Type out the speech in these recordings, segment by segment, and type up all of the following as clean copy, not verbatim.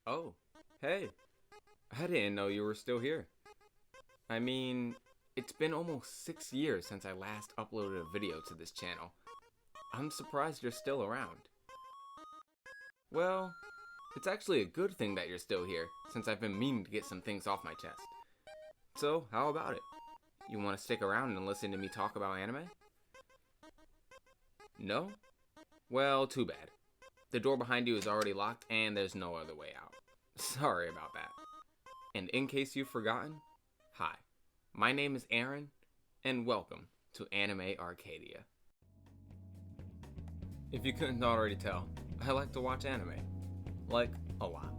Oh, hey, I didn't know you were still here. I mean, it's been almost 6 years since I last uploaded a video to this channel. I'm surprised you're still around. Well, it's actually a good thing that you're still here, since I've been meaning to get some things off my chest. So, how about it? You want to stick around and listen to me talk about anime? No? Well, too bad. The door behind you is already locked and there's no other way out. Sorry about that. And in case you've forgotten, hi, my name is Aaron, and welcome to Anime Arcadia. If you couldn't already tell, I like to watch anime. Like, a lot.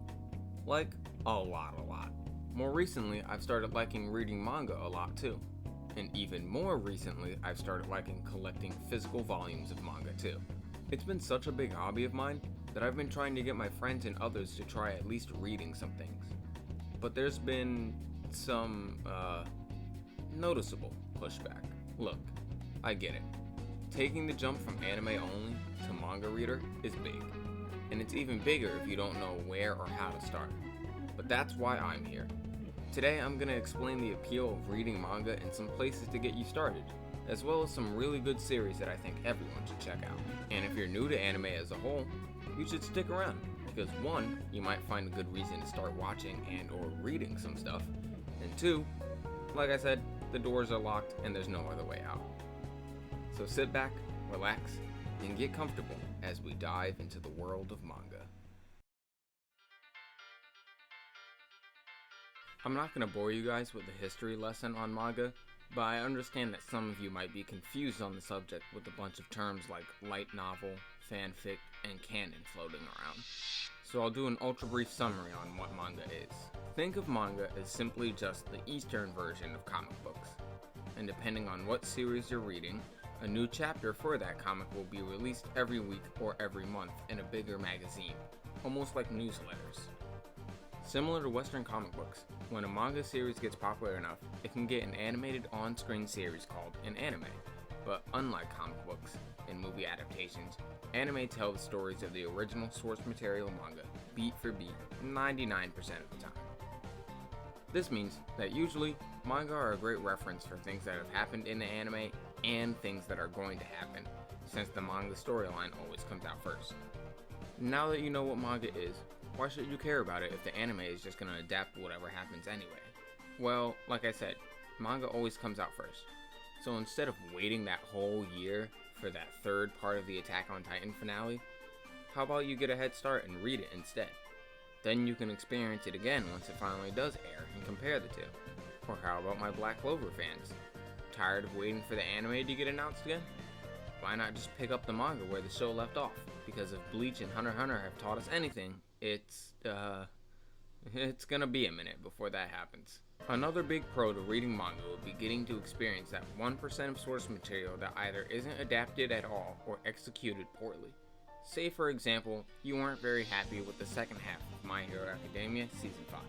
Like, a lot. More recently, I've started liking reading manga a lot too. And even more recently, I've started liking collecting physical volumes of manga too. It's been such a big hobby of mine that I've been trying to get my friends and others to try at least reading some things. But there's been some, noticeable pushback. Look, I get it. Taking the jump from anime only to manga reader is big. And it's even bigger if you don't know where or how to start. But that's why I'm here. Today I'm going to explain the appeal of reading manga and some places to get you started, as well as some really good series that I think everyone should check out. And if you're new to anime as a whole, you should stick around, because one, you might find a good reason to start watching and or reading some stuff, and two, like I said, the doors are locked and there's no other way out. So sit back, relax, and get comfortable as we dive into the world of manga. I'm not going to bore you guys with a history lesson on manga, but I understand that some of you might be confused on the subject with a bunch of terms like light novel, fanfic, and canon floating around. So I'll do an ultra brief summary on what manga is. Think of manga as simply just the Eastern version of comic books. And depending on what series you're reading, a new chapter for that comic will be released every week or every month in a bigger magazine, almost like newsletters. Similar to Western comic books, when a manga series gets popular enough, it can get an animated on-screen series called an anime. But unlike comic books and movie adaptations, anime tell the stories of the original source material manga, beat for beat, 99% of the time. This means that usually, manga are a great reference for things that have happened in the anime and things that are going to happen, since the manga storyline always comes out first. Now that you know what manga is, why should you care about it if the anime is just going to adapt whatever happens anyway? Well, like I said, manga always comes out first. So instead of waiting that whole year for that third part of the Attack on Titan finale, how about you get a head start and read it instead? Then you can experience it again once it finally does air and compare the two. Or how about my Black Clover fans? Tired of waiting for the anime to get announced again? Why not just pick up the manga where the show left off? Because if Bleach and Hunter x Hunter have taught us anything, it's gonna be a minute before that happens. Another big pro to reading manga would be getting to experience that 1% of source material that either isn't adapted at all or executed poorly. Say for example, you weren't very happy with the second half of My Hero Academia Season 5.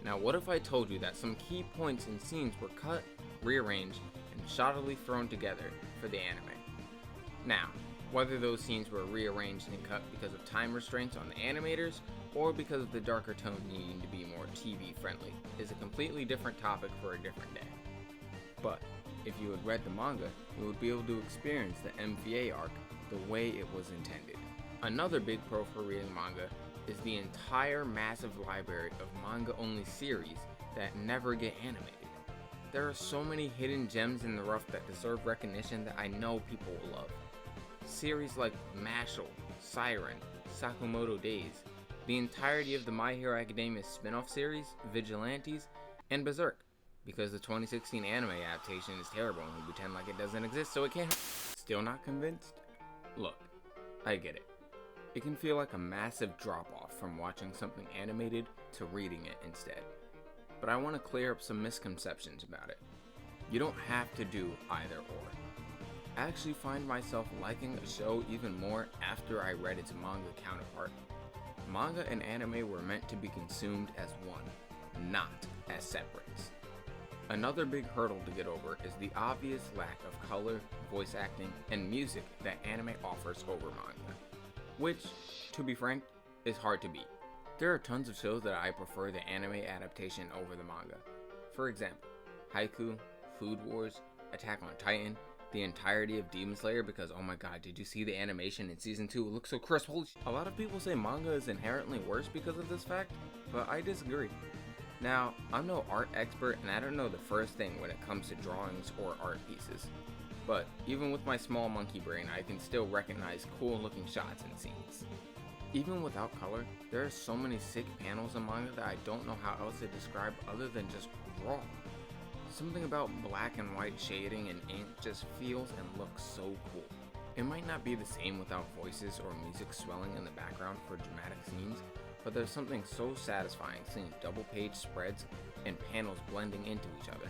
Now what if I told you that some key points and scenes were cut, rearranged, and shoddily thrown together for the anime? Now, whether those scenes were rearranged and cut because of time restraints on the animators, or because of the darker tone needing to be more TV friendly, is a completely different topic for a different day. But, if you had read the manga, you would be able to experience the MVA arc the way it was intended. Another big pro for reading manga is the entire massive library of manga-only series that never get animated. There are so many hidden gems in the rough that deserve recognition that I know people will love. Series like Mashle, Siren, Sakamoto Days, the entirety of the My Hero Academia spin-off series, Vigilantes, and Berserk, because the 2016 anime adaptation is terrible and we pretend like it doesn't exist so it can't. Still not convinced? Look, I get it. It can feel like a massive drop-off from watching something animated to reading it instead. But I want to clear up some misconceptions about it. You don't have to do either or. I actually find myself liking a show even more after I read its manga counterpart. Manga and anime were meant to be consumed as one, not as separates. Another big hurdle to get over is the obvious lack of color, voice acting, and music that anime offers over manga, which, to be frank, is hard to beat. There are tons of shows that I prefer the anime adaptation over the manga. For example, Haiku, Food Wars, Attack on Titan, the entirety of Demon Slayer because oh my god, did you see the animation in season 2? It looks so crisp. Holy a lot of people say manga is inherently worse because of this fact, but I disagree. Now, I'm no art expert and I don't know the first thing when it comes to drawings or art pieces. But even with my small monkey brain, I can still recognize cool looking shots and scenes. Even without color, there are so many sick panels in manga that I don't know how else to describe other than just raw. Something about black and white shading and ink just feels and looks so cool. It might not be the same without voices or music swelling in the background for dramatic scenes, but there's something so satisfying seeing double page spreads and panels blending into each other.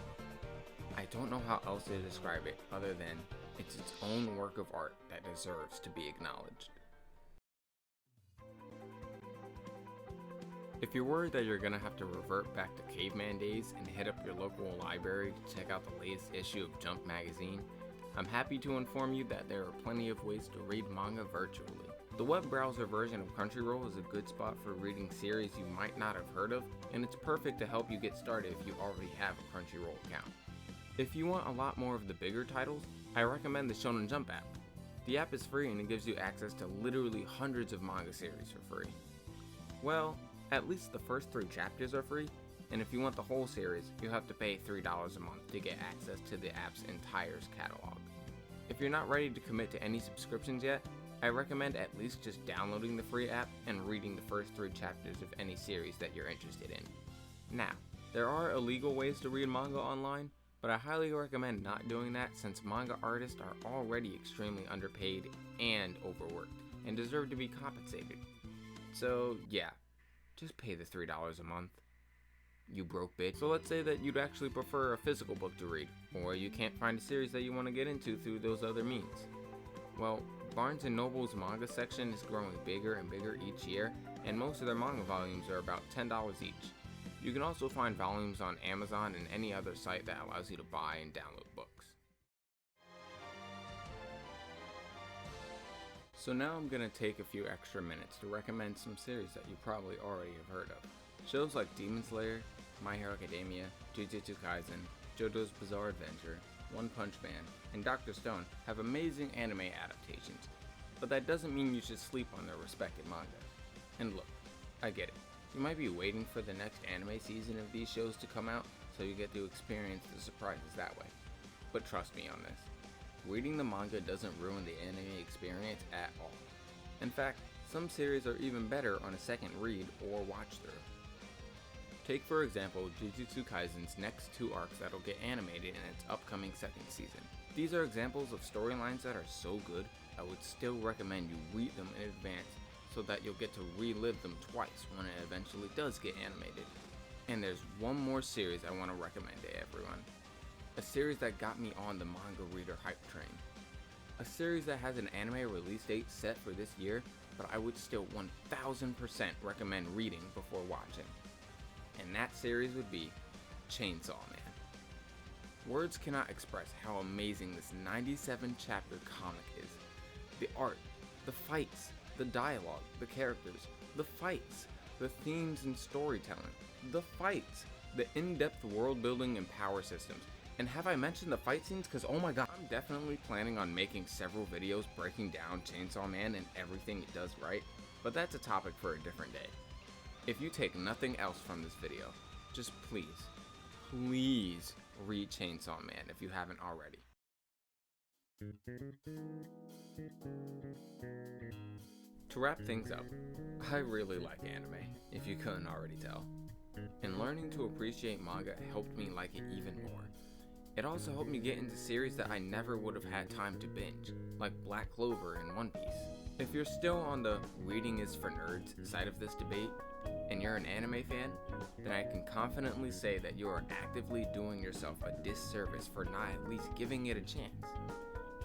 I don't know how else to describe it other than it's its own work of art that deserves to be acknowledged. If you're worried that you're gonna have to revert back to caveman days and hit up your local library to check out the latest issue of Jump magazine, I'm happy to inform you that there are plenty of ways to read manga virtually. The web browser version of Crunchyroll is a good spot for reading series you might not have heard of, and it's perfect to help you get started if you already have a Crunchyroll account. If you want a lot more of the bigger titles, I recommend the Shonen Jump app. The app is free and it gives you access to literally hundreds of manga series for free. Well, at least the first 3 chapters are free, and if you want the whole series, you'll have to pay $3 a month to get access to the app's entire catalog. If you're not ready to commit to any subscriptions yet, I recommend at least just downloading the free app and reading the first 3 chapters of any series that you're interested in. Now, there are illegal ways to read manga online, but I highly recommend not doing that since manga artists are already extremely underpaid and overworked, and deserve to be compensated. So yeah, just pay the $3 a month. You broke bitch. So let's say that you'd actually prefer a physical book to read, or you can't find a series that you want to get into through those other means. Well, Barnes & Noble's manga section is growing bigger and bigger each year, and most of their manga volumes are about $10 each. You can also find volumes on Amazon and any other site that allows you to buy and download books. So now I'm going to take a few extra minutes to recommend some series that you probably already have heard of. Shows like Demon Slayer, My Hero Academia, Jujutsu Kaisen, JoJo's Bizarre Adventure, One Punch Man, and Dr. Stone have amazing anime adaptations, but that doesn't mean you should sleep on their respective manga. And look, I get it. You might be waiting for the next anime season of these shows to come out so you get to experience the surprises that way. But trust me on this. Reading the manga doesn't ruin the anime experience at all. In fact, some series are even better on a second read or watch through. Take for example Jujutsu Kaisen's next 2 arcs that'll get animated in its upcoming 2nd season. These are examples of storylines that are so good, I would still recommend you read them in advance so that you'll get to relive them twice when it eventually does get animated. And there's one more series I want to recommend to everyone. A series that got me on the manga reader hype train. A series that has an anime release date set for this year, but I would still 1000% recommend reading before watching. And that series would be Chainsaw Man. Words cannot express how amazing this 97 chapter comic is. The art, the fights, the dialogue, the characters, the fights, the themes and storytelling, the fights, the in-depth world building and power systems. And have I mentioned the fight scenes? Because oh my god, I'm definitely planning on making several videos breaking down Chainsaw Man and everything it does right, but that's a topic for a different day. If you take nothing else from this video, just please read Chainsaw Man if you haven't already. To wrap things up, I really like anime, if you couldn't already tell. And learning to appreciate manga helped me like it even more. It also helped me get into series that I never would have had time to binge, like Black Clover and One Piece. If you're still on the reading is for nerds side of this debate, and you're an anime fan, then I can confidently say that you are actively doing yourself a disservice for not at least giving it a chance.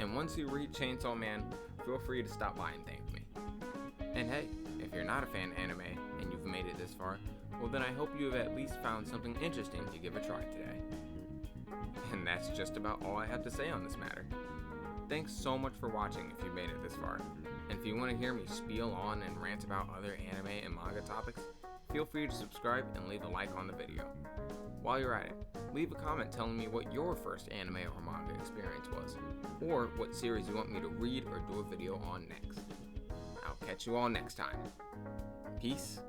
And once you read Chainsaw Man, feel free to stop by and thank me. And hey, if you're not a fan of anime and you've made it this far, well then I hope you have at least found something interesting to give a try today. And that's just about all I have to say on this matter. Thanks so much for watching if you made it this far. And if you want to hear me spiel on and rant about other anime and manga topics, feel free to subscribe and leave a like on the video. While you're at it, leave a comment telling me what your first anime or manga experience was, or what series you want me to read or do a video on next. I'll catch you all next time. Peace